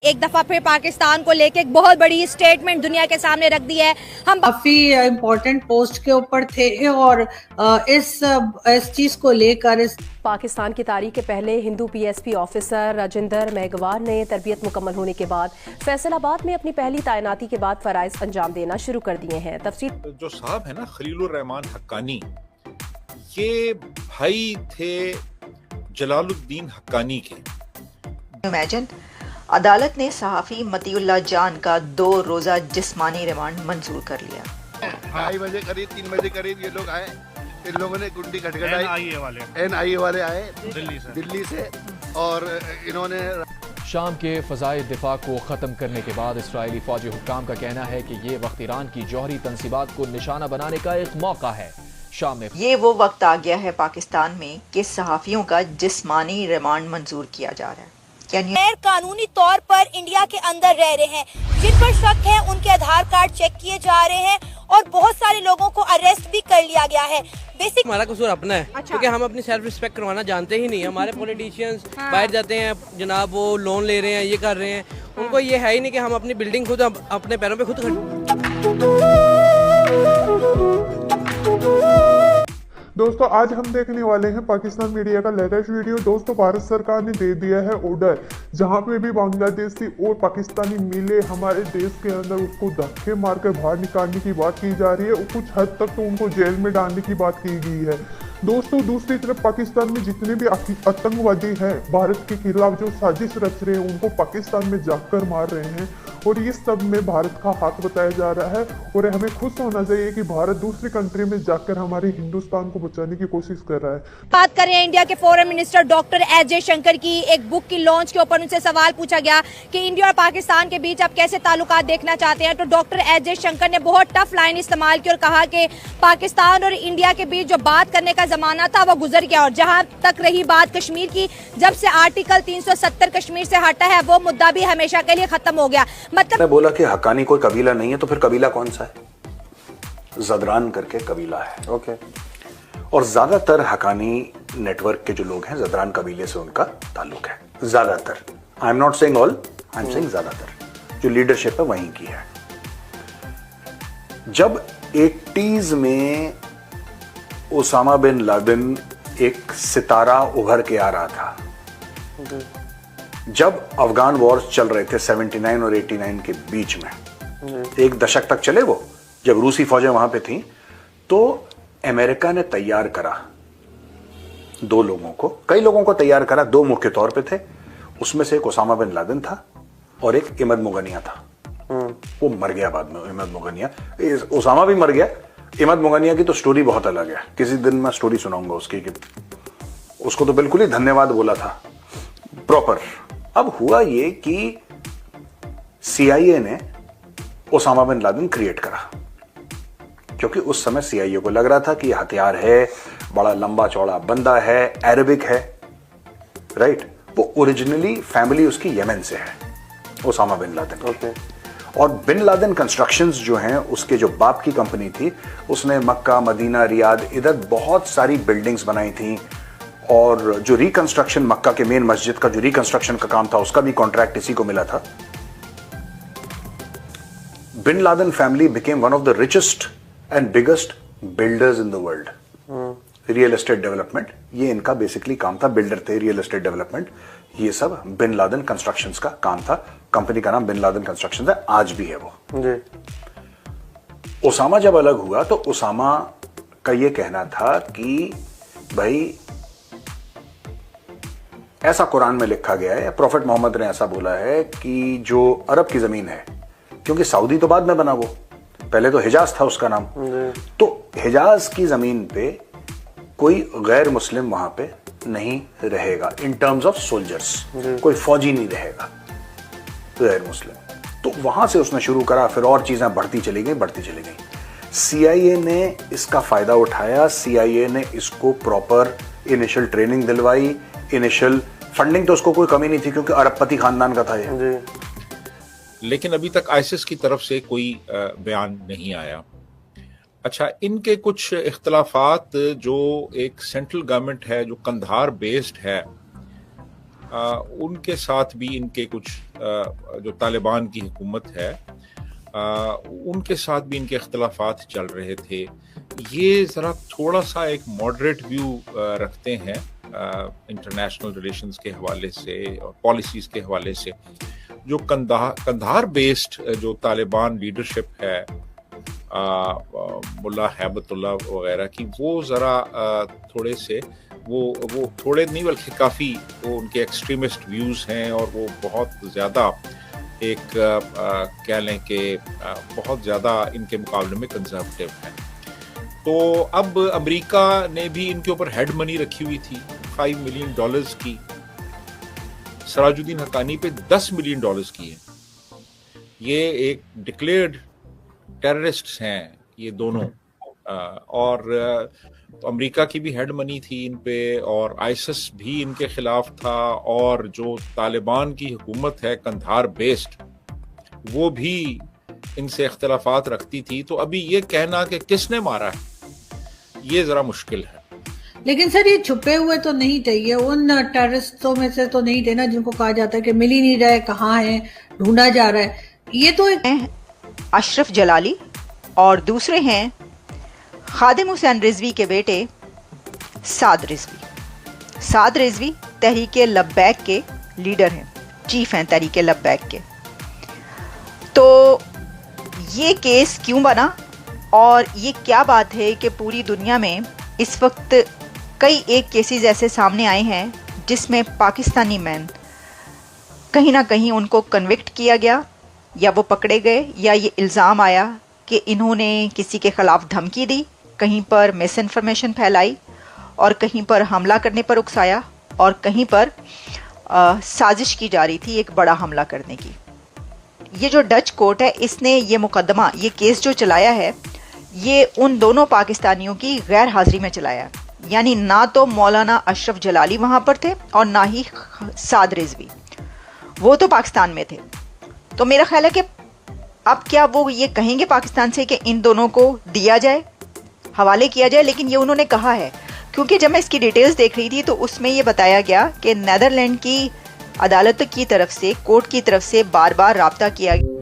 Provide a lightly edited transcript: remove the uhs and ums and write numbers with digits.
एक दफा फिर पाकिस्तान को लेके एक बहुत बड़ी स्टेटमेंट दुनिया के सामने रख दी है। हम काफी इम्पोर्टेंट पोस्ट के ऊपर थे और इस चीज को लेकर इस पाकिस्तान की तारीख के पहले हिंदू पीएसपी ऑफिसर राजिंदर मेघवार ने तरबियत मुकम्मल होने के बाद फैसलाबाद में अपनी पहली तैनाती के बाद फराइज अंजाम देना शुरू कर दिए हैं। तफसील जो साहब है ना खलीलुर रहमान हक्कानी, ये भाई थे जलालुद्दीन हक्कानी के। इमेजिन अदालत ने सहाफी मतीउल्लाह जान का 2 रोजा जिस्मानी रिमांड मंजूर कर लिया। 2:30 बजे करीब 3 बजे करीब ये लोग आए। इन लोगों ने गुंडी खटखटाई। NIA वाले आए दिल्ली से और इन्होंने शाम के फ़ज़ाए दिफा को ख़त्म करने के बाद इसराइली फ़ौजी हुक्काम का कहना है कि ये वक्त ईरान की जौहरी तंसीबात को निशाना बनाने का एक मौका है। शाम में ये वो वक्त आ गया है पाकिस्तान में कि सहाफियों का जिस्मानी रिमांड मंजूर किया जा रहा है। गैर कानूनी तौर पर इंडिया के अंदर रह रहे हैं, जिन पर शक है उनके आधार कार्ड चेक किए जा रहे हैं और बहुत सारे लोगों को अरेस्ट भी कर लिया गया है। बेसिक हमारा कसूर अपना है। अच्छा। क्योंकि हम अपनी सेल्फ रिस्पेक्ट करवाना जानते ही नहीं। हमारे पॉलिटिशियंस बाहर जाते हैं जनाब, वो लोन ले रहे हैं, ये कर रहे हैं, उनको ये है ही नहीं कि हम अपनी बिल्डिंग खुद अपने पैरों पे खुद दोस्तों आज हम देखने वाले हैं पाकिस्तान मीडिया का लेटेस्ट वीडियो। दोस्तों भारत सरकार ने दे दिया है ऑर्डर, जहां पे भी बांग्लादेशी और पाकिस्तानी मिले हमारे देश के अंदर उसको धक्के मार कर बाहर निकालने की बात की जा रही है और कुछ हद तक तो उनको जेल में डालने की बात की गई है। दोस्तों दूसरी तरफ पाकिस्तान में जितने भी आतंकवादी हैं भारत के खिलाफ जो साजिश रच रहे हैं उनको पाकिस्तान में जाकर मार रहे हैं और ये सब में भारत का हाथ बताया जा रहा है। और हमें खुश होना चाहिए कि भारत दूसरी कंट्री में जाकर हमारे हिंदुस्तान को बचाने की कोशिश कर रहा है। बात करें इंडिया के foreign minister doctor S Jaishankar की, एक बुक की लॉन्च के ऊपर उनसे सवाल पूछा गया कि इंडिया और पाकिस्तान के बीच आप कैसे ताल्लुकात देखना चाहते हैं, तो डॉक्टर एस जयशंकर ने बहुत टफ लाइन इस्तेमाल की और कहा कि पाकिस्तान और इंडिया के बीच जो बात करने का जमाना था वो गुजर गया। और जहां तक रही बात कश्मीर की, जब से आर्टिकल 370 कश्मीर से हटा है वो मुद्दा भी हमेशा के लिए खत्म हो गया। मतलब मैं बोला कि हक्कानी कोई कबीला नहीं है, तो फिर कबीला कौन सा है? जदरान करके कबीला है। ओके। और ज्यादातर हक्कानी नेटवर्क के जो लोग हैं जदरान कबीले से उनका ताल्लुक है। ज्यादातर, I am not saying all, I am saying ज्यादातर जो लीडरशिप है वहीं की है। जब 80s में ओसामा बिन लादेन एक सितारा उभर के आ रहा था, जब अफगान वॉर्स चल रहे थे 79 और 89 के बीच में, 1 दशक तक चले वो, जब रूसी फौजें वहां पे थीं, तो अमेरिका ने तैयार करा 2 लोगों को, कई लोगों को तैयार करा, 2 मुख्य तौर पे थे। उसमें से एक ओसामा बिन लादेन था और एक इमद मुगनिया था। वो मर गया बाद में, इमद मुगनिया। ओसामा भी मर गया। इमद मुगनिया की तो स्टोरी बहुत अलग है, किसी दिन मैं स्टोरी सुनाऊंगा उसकी, कि उसको तो बिल्कुल ही धन्यवाद बोला था प्रॉपर। अब हुआ ये कि CIA ने ओसामा बिन लादेन क्रिएट करा, क्योंकि उस समय CIA को लग रहा था कि हथियार है, बड़ा लंबा चौड़ा बंदा है, अरबिक है, राइट। वो ओरिजिनली फैमिली उसकी यमन से है, ओसामा बिन लादेन। ओके। और बिन लादेन कंस्ट्रक्शंस जो हैं, उसके जो बाप की कंपनी थी, उसने मक्का, मदीना, रियाद, इधर बहुत सारी बिल्डिंग्स बनाई थी। और जो रिकंस्ट्रक्शन, मक्का के मेन मस्जिद का जो रिकंस्ट्रक्शन का काम था, उसका भी कॉन्ट्रैक्ट इसी को मिला था। Bin Laden family became one of the richest and biggest builders in the world. Real estate development, ये इनका बेसिकली काम था, बिल्डर थे, रियल एस्टेट डेवलपमेंट, ये सब बिन लादेन कंस्ट्रक्शंस का काम था। कंपनी का नाम बिन लादेन कंस्ट्रक्शंस है, आज भी है वो जी। ओसामा जब अलग हुआ तो ओसामा का ये कहना था कि भाई ऐसा कुरान में लिखा गया है, प्रॉफेट मोहम्मद ने ऐसा बोला है कि जो अरब की जमीन है, क्योंकि सऊदी तो बाद में बना, वो पहले तो हिजाज था उसका नाम, तो हिजाज की जमीन पे कोई गैर मुस्लिम वहां पे नहीं रहेगा इन टर्म्स ऑफ सोल्जर्स, कोई फौजी नहीं रहेगा गैर मुस्लिम। तो वहां से उसने शुरू करा, फिर और चीजें बढ़ती चली गई। CIA ने इसका फायदा उठाया, CIA ने इसको प्रॉपर इनिशियल ट्रेनिंग दिलवाई, इनिशियल फंडिंग तो उसको कोई कमी नहीं थी, क्योंकि अरबपति खानदान का था ये। लेकिन अभी तक आईसिस की तरफ से कोई बयान नहीं आया। अच्छा, इनके कुछ इख्तलाफात जो एक सेंट्रल गवर्नमेंट है जो कंधार बेस्ड है, उनके साथ भी इनके कुछ जो तालिबान की हुकूमत है उनके साथ भी इनके इख्तलाफात चल रहे थे। ये ज़रा थोड़ा सा एक मॉडरेट व्यू रखते हैं इंटरनेशनल रिलेशंस के हवाले से और पॉलिसीज़ के हवाले से। जो कंधार बेस्ड जो तालिबान लीडरशिप है मुल्ला हैबतुल्लाह वगैरह की, वो ज़रा थोड़े से वो थोड़े नहीं बल्कि काफ़ी वो उनके एक्सट्रीमिस्ट व्यूज़ हैं और वो बहुत ज़्यादा एक कह लें कि बहुत ज़्यादा इनके मुकाबले में कंजर्वेटिव हैं। तो अब अमेरिका ने भी इनके ऊपर हेड मनी रखी हुई थी $5 मिलियन की, सराजुद्दीन हक्कानी पे $10 मिलियन की है। ये एक डिक्लेयर्ड टेररिस्ट्स हैं ये दोनों, और तो अमेरिका की भी हेड मनी थी इन पे और आईसिस भी इनके खिलाफ था, और जो तालिबान की हुकूमत है कंधार बेस्ड वो भी इनसे इख्तलाफात रखती थी। तो अभी ये कहना कि किसने मारा है ये जरा मुश्किल है। लेकिन सर ये छुपे हुए तो नहीं थे, ये उन टेररिस्टों में से तो नहीं थे ना जिनको कहा जाता है कि मिल ही नहीं रहे, कहाँ है, ढूंढा जा रहा है। ये तो एक अशरफ जलाली और दूसरे हैं खादिम हुसैन रिजवी के बेटे साद रिजवी। साद रिजवी तहरीके लब्बैक के लीडर हैं, चीफ हैं तहरीके लब्बैक के। तो ये केस क्यों बना और ये क्या बात है कि पूरी दुनिया में इस वक्त कई एक केसेस ऐसे सामने आए हैं जिसमें पाकिस्तानी मैन कहीं ना कहीं उनको कन्विक्ट किया गया या वो पकड़े गए, या ये इल्ज़ाम आया कि इन्होंने किसी के ख़िलाफ़ धमकी दी, कहीं पर मिस इन्फॉर्मेशन फैलाई और कहीं पर हमला करने पर उकसाया और कहीं पर साजिश की जा रही थी एक बड़ा हमला करने की। ये जो डच कोर्ट है इसने ये मुकदमा, ये केस जो चलाया है ये उन दोनों पाकिस्तानियों की गैर हाजिरी में चलाया, यानी ना तो मौलाना अशरफ जलाली वहाँ पर थे और ना ही साद रिजवी, वो तो पाकिस्तान में थे। तो मेरा ख्याल है कि अब क्या वो ये कहेंगे पाकिस्तान से कि इन दोनों को दिया जाए, हवाले किया जाए, लेकिन ये उन्होंने कहा है क्योंकि जब मैं इसकी डिटेल्स देख रही थी तो उसमें ये बताया गया कि नेदरलैंड की अदालत की तरफ से, कोर्ट की तरफ से बार बार राब्ता किया गया।